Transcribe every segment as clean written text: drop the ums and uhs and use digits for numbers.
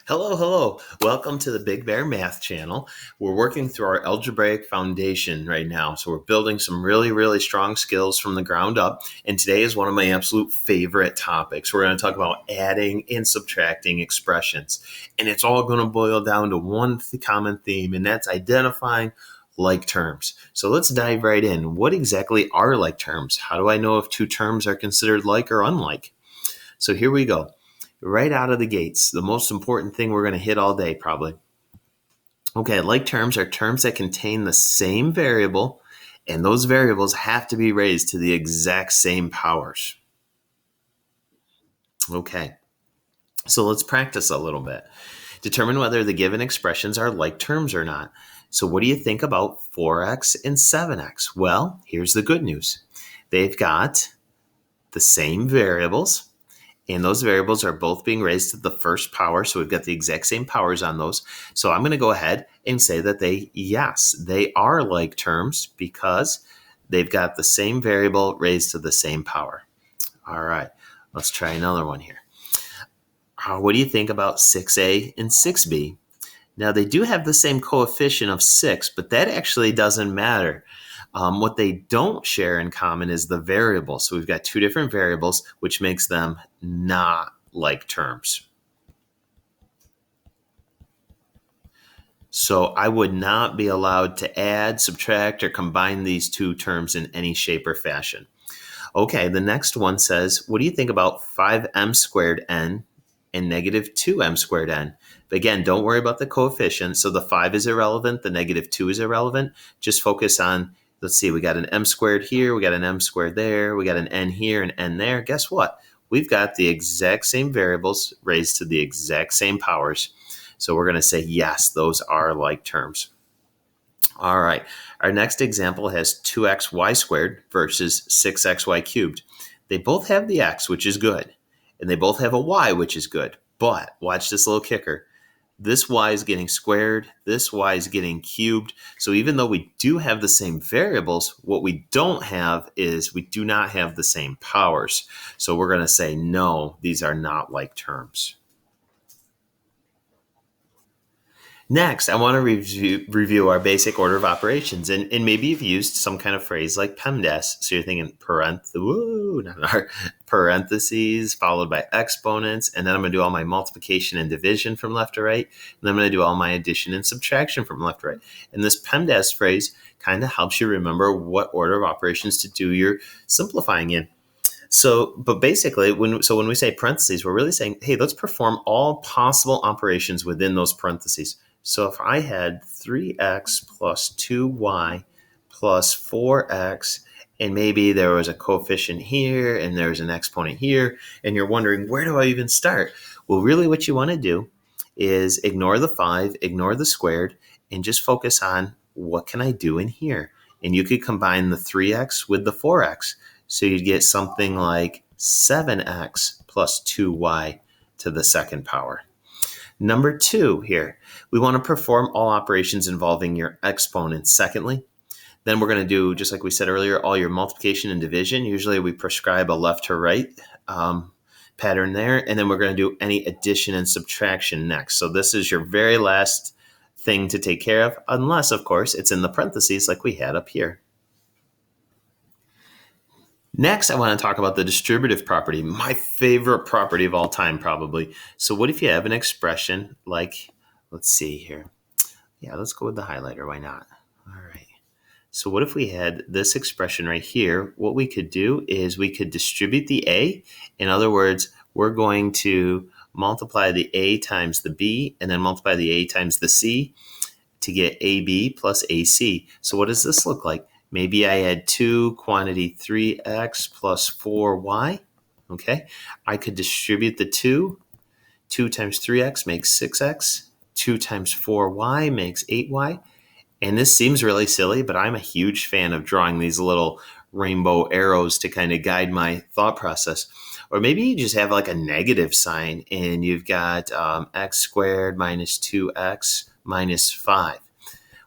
Hello, hello. Welcome to the Big Bear Math channel. We're working through our algebraic foundation right now. So we're building some really strong skills from the ground up. And today is one of my absolute favorite topics. We're going to talk about adding and subtracting expressions. And it's all going to boil down to one common theme, and that's identifying like terms. So let's dive right in. What exactly are like terms? How do I know if two terms are considered like or unlike? So here we go. Right out of the gates, the most important thing we're going to hit all day probably. Okay, like terms are terms that contain the same variable, and those variables have to be raised to the exact same powers. Okay, so let's practice a little bit. Determine whether the given expressions are like terms or not. So what do you think about 4x and 7x? Well, here's the good news. They've got the same variables, and those variables are both being raised to the first power. So we've got the exact same powers on those. So I'm going to go ahead and say that they are like terms because they've got the same variable raised to the same power. All right, let's try another one here. What do you think about 6a and 6b? Now, they do have the same coefficient of 6, but that actually doesn't matter. What they don't share in common is the variable. So we've got two different variables, which makes them not like terms. So I would not be allowed to add, subtract, or combine these two terms in any shape or fashion. Okay, the next one says, what do you think about 5m squared n and negative 2m squared n? But again, don't worry about the coefficient. So the 5 is irrelevant, the negative 2 is irrelevant. Just focus on, let's see, we got an m squared here, we got an m squared there, we got an n here, an n there. Guess what? We've got the exact same variables raised to the exact same powers. So we're going to say, yes, those are like terms. All right, our next example has 2xy squared versus 6xy cubed. They both have the x, which is good, and they both have a y, which is good. But watch this little kicker. This y is getting squared, this y is getting cubed. So even though we do have the same variables, what we don't have is we do not have the same powers. So we're going to say, no, these are not like terms. Next, I want to review our basic order of operations. And maybe you've used some kind of phrase like PEMDAS. So you're thinking parentheses followed by exponents. And then I'm going to do all my multiplication and division from left to right. And then I'm going to do all my addition and subtraction from left to right. And this PEMDAS phrase kind of helps you remember what order of operations to do your simplifying in. So, but basically, when we say parentheses, we're really saying, hey, let's perform all possible operations within those parentheses. So if I had 3x plus 2y plus 4x, and maybe there was a coefficient here and there's an exponent here, and you're wondering, where do I even start? Well, really what you want to do is ignore the 5, ignore the squared, and just focus on what can I do in here? And you could combine the 3x with the 4x. So you'd get something like 7x plus 2y to the second power. Number 2 here, we want to perform all operations involving your exponents. Secondly, then we're going to do, just like we said earlier, all your multiplication and division. Usually we prescribe a left to right pattern there. And then we're going to do any addition and subtraction next. So this is your very last thing to take care of, unless, of course, it's in the parentheses like we had up here. Next, I want to talk about the distributive property, my favorite property of all time, probably. So what if you have an expression like, let's see here. Yeah, let's go with the highlighter. Why not? All right. So what if we had this expression right here? What we could do is we could distribute the a. In other words, we're going to multiply the a times the b and then multiply the a times the c to get ab plus ac. So what does this look like? Maybe I had 2 quantity 3x plus 4y. Okay, I could distribute the 2. 2 times 3x makes 6x. 2 times 4y makes 8y. And this seems really silly, but I'm a huge fan of drawing these little rainbow arrows to kind of guide my thought process. Or maybe you just have like a negative sign and you've got x squared minus 2x minus 5.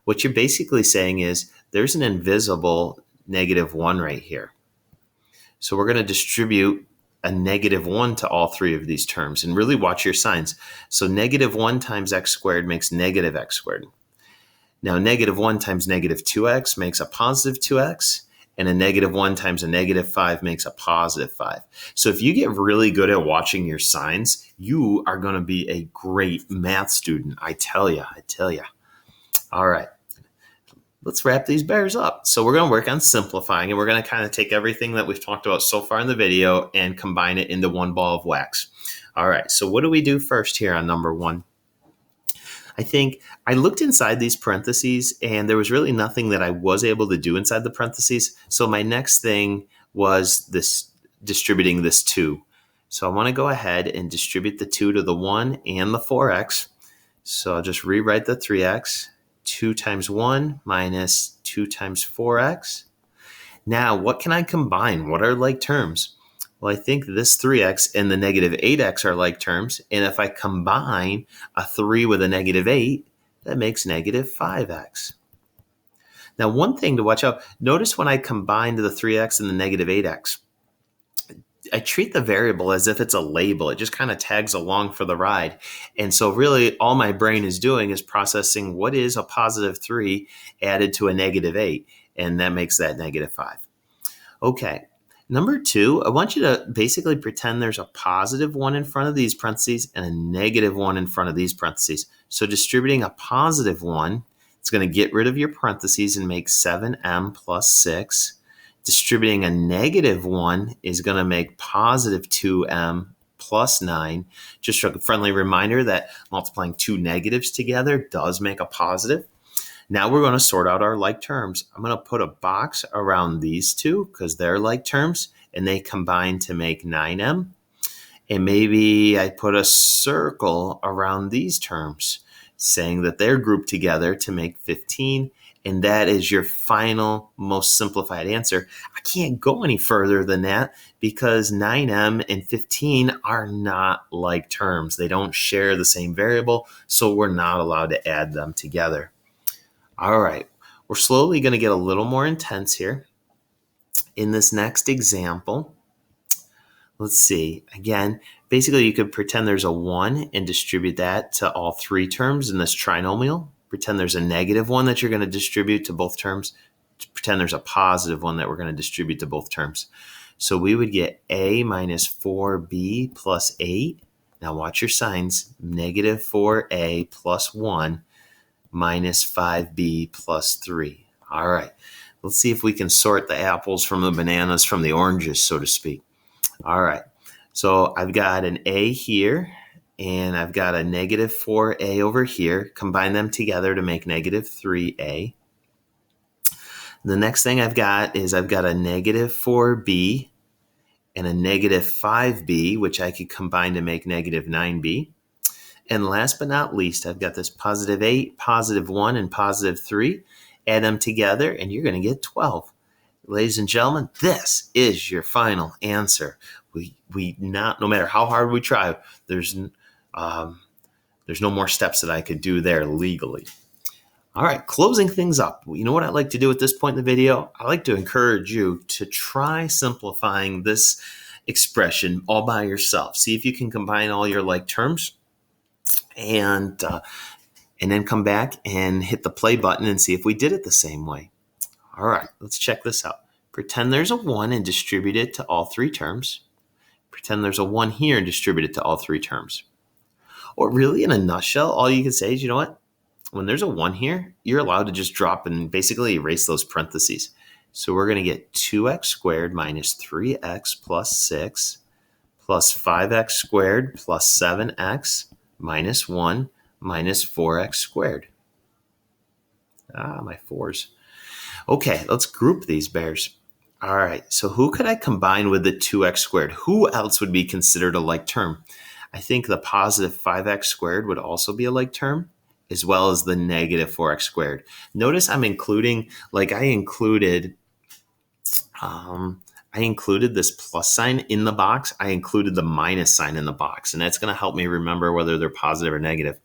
What you're basically saying is there's an invisible negative 1 right here. So we're going to distribute a -1 to all three of these terms. And really watch your signs. So -1 times x squared makes negative x squared. Now, -1 times -2x makes a positive 2x. And a -1 times a -5 makes a positive 5. So if you get really good at watching your signs, you are going to be a great math student. I tell you. All right. Let's wrap these bears up. So we're going to work on simplifying, and we're going to kind of take everything that we've talked about so far in the video and combine it into one ball of wax. All right. So what do we do first here on number 1? I think I looked inside these parentheses, and there was really nothing that I was able to do inside the parentheses. So my next thing was this distributing this 2. So I want to go ahead and distribute the 2 to the 1 and the 4x. So I'll just rewrite the 3x. 2 times 1 minus 2 times 4x. Now, what can I combine? What are like terms? Well, I think this 3x and the -8x are like terms. And if I combine a 3 with a -8, that makes -5x. Now, one thing to watch out, notice when I combined the 3x and the -8x, I treat the variable as if it's a label. It just kind of tags along for the ride. And so really all my brain is doing is processing what is a positive 3 added to a -8. And that makes that -5. Okay. Number 2, I want you to basically pretend there's a positive 1 in front of these parentheses and a -1 in front of these parentheses. So distributing a positive 1, it's going to get rid of your parentheses and make 7m plus 6. Distributing a -1 is going to make positive 2m plus 9. Just a friendly reminder that multiplying two negatives together does make a positive. Now we're going to sort out our like terms. I'm going to put a box around these two because they're like terms, and they combine to make 9m. And maybe I put a circle around these terms, saying that they're grouped together to make 15. And that is your final, most simplified answer. I can't go any further than that because 9m and 15 are not like terms. They don't share the same variable, so we're not allowed to add them together. All right, we're slowly going to get a little more intense here. In this next example, let's see. Again, basically you could pretend there's a 1 and distribute that to all three terms in this trinomial. Pretend there's a -1 that you're going to distribute to both terms. Pretend there's a positive 1 that we're going to distribute to both terms. So we would get a minus 4b plus 8. Now watch your signs. -4a plus 1 minus 5b plus 3. All right. Let's see if we can sort the apples from the bananas from the oranges, so to speak. All right. So I've got an a here, and I've got a -4a over here. Combine them together to make -3a. The next thing I've got is I've got a -4b and a -5b, which I could combine to make -9b. And last but not least, I've got this +8, +1, and +3. Add them together, and you're going to get 12. Ladies and gentlemen, this is your final answer. No matter how hard we try, there's no more steps that I could do there legally. All right, closing things up. You know what I like to do at this point in the video? I like to encourage you to try simplifying this expression all by yourself. See if you can combine all your like terms, and then come back and hit the play button and see if we did it the same way. All right, let's check this out. Pretend there's a 1 and distribute it to all three terms. Pretend there's a 1 here and distribute it to all three terms. Or really, in a nutshell, all you can say is, you know what? When there's a 1 here, you're allowed to just drop and basically erase those parentheses. So we're going to get 2x squared minus 3x plus 6 plus 5x squared plus 7x minus 1 minus 4x squared. My 4s. Okay, let's group these bears. All right, so who could I combine with the 2x squared? Who else would be considered a like term? I think the positive 5x squared would also be a like term, as well as the negative 4x squared. Notice I'm including, like I included this plus sign in the box. I included the minus sign in the box, and that's going to help me remember whether they're positive or negative.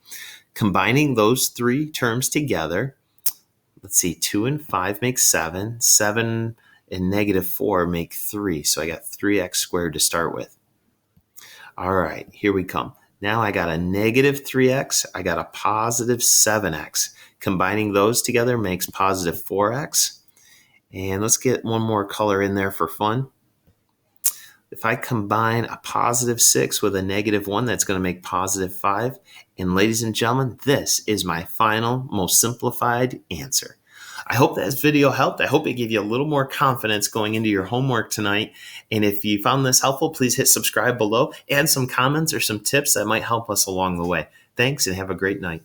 Combining those three terms together, let's see, 2 and 5 make 7. 7 and -4 make 3. So I got 3x squared to start with. All right, here we come. Now I got a negative 3x, I got a positive 7x. Combining those together makes positive 4x. And let's get one more color in there for fun. If I combine a positive 6 with a negative 1, that's going to make positive 5. And ladies and gentlemen, this is my final, most simplified answer. I hope this video helped. I hope it gave you a little more confidence going into your homework tonight. And if you found this helpful, please hit subscribe below. Add some comments or some tips that might help us along the way. Thanks and have a great night.